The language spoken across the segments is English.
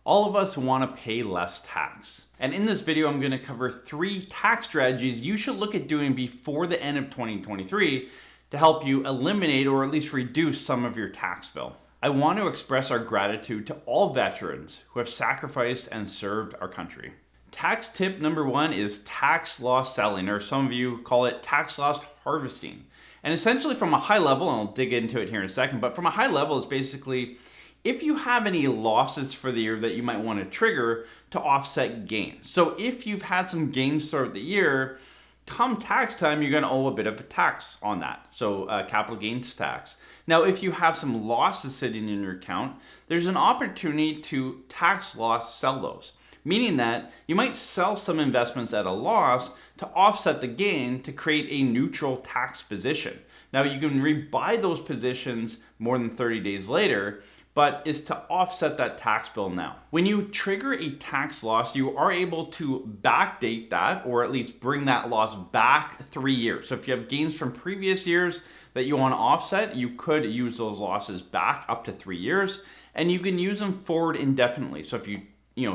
All of us want to pay less tax. And in this video, I'm going to cover 3 tax strategies you should look at doing before the end of 2023 to help you eliminate or at least reduce some of your tax bill. I want to express our gratitude to all veterans who have sacrificed and served our country. Tax tip number 1 is tax loss selling, or some of you call it tax loss harvesting. And essentially from a high level, and I'll dig into it here in a second, but from a high level, it's basically if you have any losses for the year that you might want to trigger to offset gains. So if you've had some gains throughout the year, come tax time, you're going to owe a bit of a tax on that. So capital gains tax. Now, if you have some losses sitting in your account, there's an opportunity to tax loss sell those. Meaning that you might sell some investments at a loss to offset the gain to create a neutral tax position. Now you can rebuy those positions more than 30 days later, but is to offset that tax bill now. When you trigger a tax loss, you are able to backdate that, or at least bring that loss back 3 years. So if you have gains from previous years that you want to offset, you could use those losses back up to 3 years, and you can use them forward indefinitely. So if you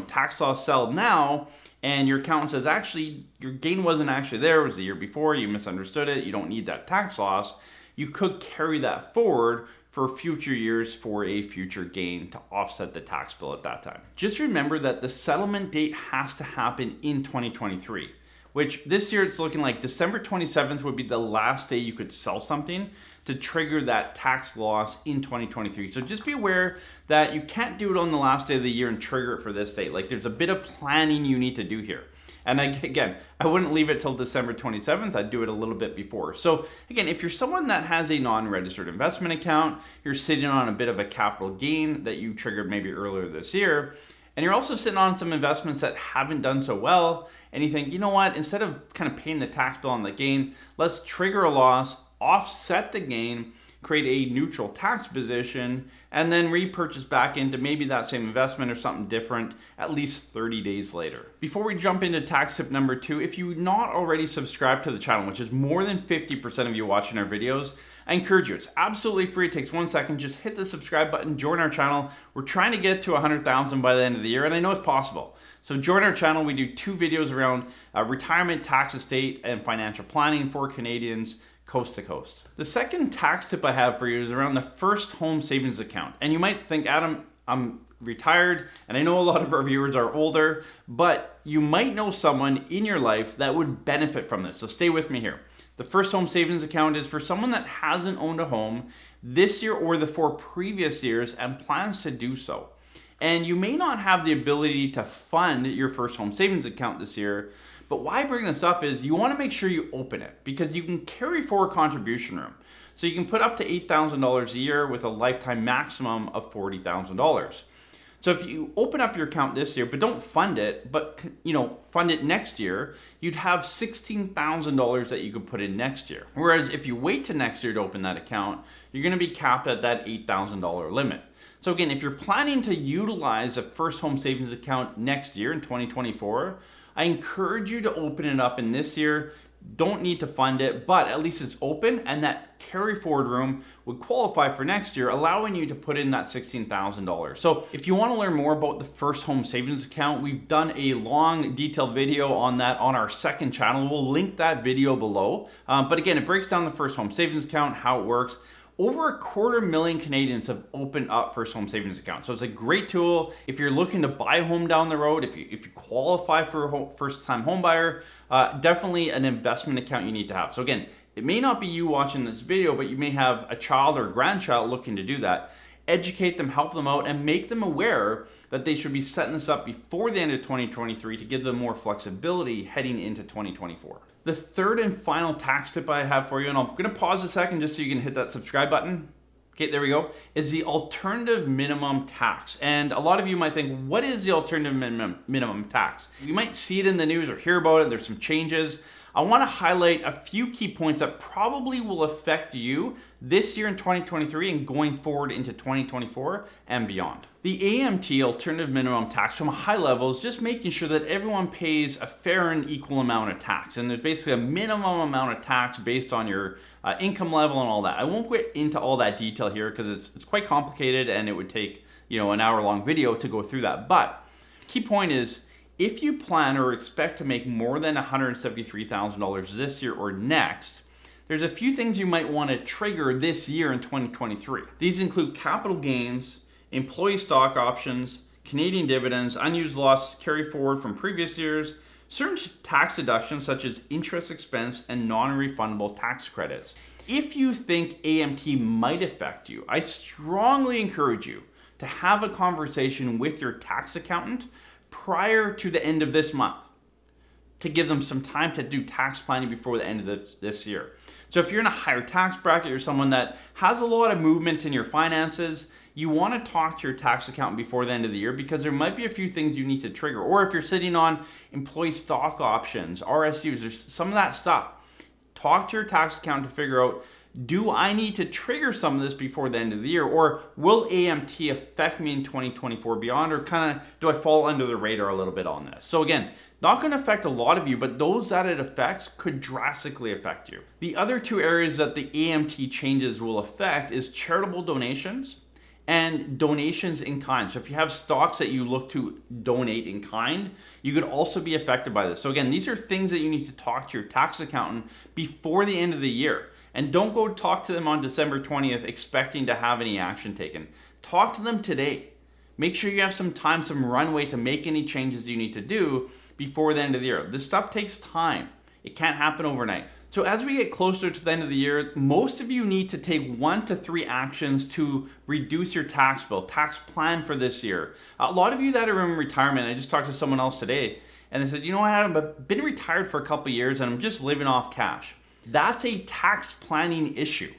tax loss sell now, and your accountant says, actually, your gain wasn't actually there, it was the year before, you misunderstood it, you don't need that tax loss, you could carry that forward for future years for a future gain to offset the tax bill at that time. Just remember that the settlement date has to happen in 2023, which this year it's looking like December 27th would be the last day you could sell something to trigger that tax loss in 2023. So just be aware that you can't do it on the last day of the year and trigger it for this date. Like there's a bit of planning you need to do here. And again, I wouldn't leave it till December 27th. I'd do it a little bit before. So again, if you're someone that has a non-registered investment account, you're sitting on a bit of a capital gain that you triggered maybe earlier this year, and you're also sitting on some investments that haven't done so well, and you think, you know what, instead of kind of paying the tax bill on the gain, let's trigger a loss, offset the gain, create a neutral tax position, and then repurchase back into maybe that same investment or something different at least 30 days later. Before we jump into tax tip number 2, if you're not already subscribed to the channel, which is more than 50% of you watching our videos, I encourage you. It's absolutely free. It takes 1 second. Just hit the subscribe button, join our channel. We're trying to get to 100,000 by the end of the year, and I know it's possible. So join our channel. We do 2 videos around retirement, tax estate, and financial planning for Canadians coast to coast. The second tax tip I have for you is around the first home savings account. And you might think, Adam, I'm retired, and I know a lot of our viewers are older, but you might know someone in your life that would benefit from this. So stay with me here. The first home savings account is for someone that hasn't owned a home this year or the 4 previous years and plans to do so. And you may not have the ability to fund your first home savings account this year, but why I bring this up is you want to make sure you open it because you can carry forward contribution room. So you can put up to $8,000 a year with a lifetime maximum of $40,000. So if you open up your account this year, but don't fund it, but fund it next year, you'd have $16,000 that you could put in next year. Whereas if you wait to next year to open that account, you're going to be capped at that $8,000 limit. So again, if you're planning to utilize a first home savings account next year in 2024, I encourage you to open it up in this year. Don't need to fund it, but at least it's open, and that carry forward room would qualify for next year, allowing you to put in that $16,000. So if you want to learn more about the first home savings account, we've done a long detailed video on that on our second channel. We'll link that video below. But again, it breaks down the first home savings account, how it works. Over 250,000 Canadians have opened up first home savings accounts. So it's a great tool if you're looking to buy a home down the road, if you qualify for a first time home buyer, definitely an investment account you need to have. So again, it may not be you watching this video, but you may have a child or grandchild looking to do that. Educate them, help them out, and make them aware that they should be setting this up before the end of 2023 to give them more flexibility heading into 2024. The third and final tax tip I have for you, and I'm going to pause a second just so you can hit that subscribe button. Okay, there we go, is the alternative minimum tax. And a lot of you might think, what is the alternative minimum tax? You might see it in the news or hear about it. There's some changes. I want to highlight a few key points that probably will affect you this year in 2023 and going forward into 2024 and beyond. The AMT, alternative minimum tax, from a high level is just making sure that everyone pays a fair and equal amount of tax. And there's basically a minimum amount of tax based on your income level and all that. I won't get into all that detail here because it's quite complicated and it would take an hour-long video to go through that. But key point is, if you plan or expect to make more than $173,000 this year or next, there's a few things you might want to trigger this year in 2023. These include capital gains, employee stock options, Canadian dividends, unused loss carry forward from previous years, certain tax deductions such as interest expense and non-refundable tax credits. If you think AMT might affect you, I strongly encourage you to have a conversation with your tax accountant prior to the end of this month to give them some time to do tax planning before the end of this year. So if you're in a higher tax bracket, you're someone that has a lot of movement in your finances, you want to talk to your tax accountant before the end of the year because there might be a few things you need to trigger. Or if you're sitting on employee stock options, RSUs, there's some of that stuff. Talk to your tax accountant to figure out, do I need to trigger some of this before the end of the year? Or will AMT affect me in 2024 beyond? Or kind of do I fall under the radar a little bit on this? So again, not going to affect a lot of you, but those that it affects could drastically affect you. The other two areas that the AMT changes will affect is charitable donations and donations in kind. So if you have stocks that you look to donate in kind, you could also be affected by this. So again, these are things that you need to talk to your tax accountant before the end of the year. And don't go talk to them on December 20th expecting to have any action taken. Talk to them today. Make sure you have some time, some runway to make any changes you need to do before the end of the year. This stuff takes time. It can't happen overnight. So as we get closer to the end of the year, most of you need to take 1 to 3 actions to reduce your tax bill, tax plan for this year. A lot of you that are in retirement, I just talked to someone else today, and they said, you know what, Adam, I've been retired for a couple of years and I'm just living off cash. That's a tax planning issue.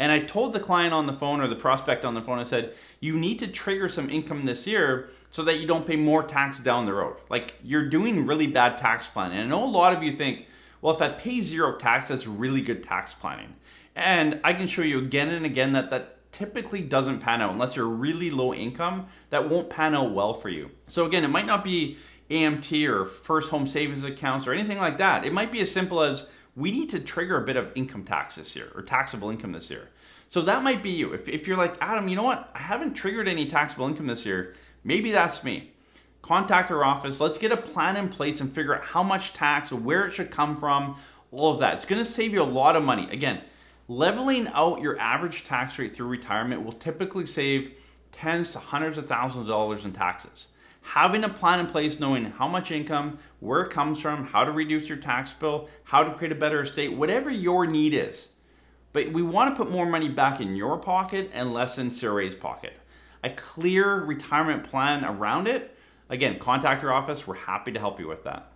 And I told the client on the phone or the prospect on the phone, I said, you need to trigger some income this year so that you don't pay more tax down the road. Like, you're doing really bad tax planning. And I know a lot of you think, well, if I pay 0 tax, that's really good tax planning. And I can show you again and again that typically doesn't pan out. Unless you're really low income, that won't pan out well for you. So again, it might not be AMT or first home savings accounts or anything like that. It might be as simple as, we need to trigger a bit of income tax this year or taxable income this year. So that might be you. If you're like, Adam, you know what? I haven't triggered any taxable income this year. Maybe that's me. Contact our office. Let's get a plan in place and figure out how much tax, where it should come from, all of that. It's going to save you a lot of money. Again, leveling out your average tax rate through retirement will typically save tens to hundreds of thousands of dollars in taxes. Having a plan in place, knowing how much income, where it comes from, how to reduce your tax bill, how to create a better estate, whatever your need is. But we want to put more money back in your pocket and less in CRA's pocket. A clear retirement plan around it. Again, contact your office. We're happy to help you with that.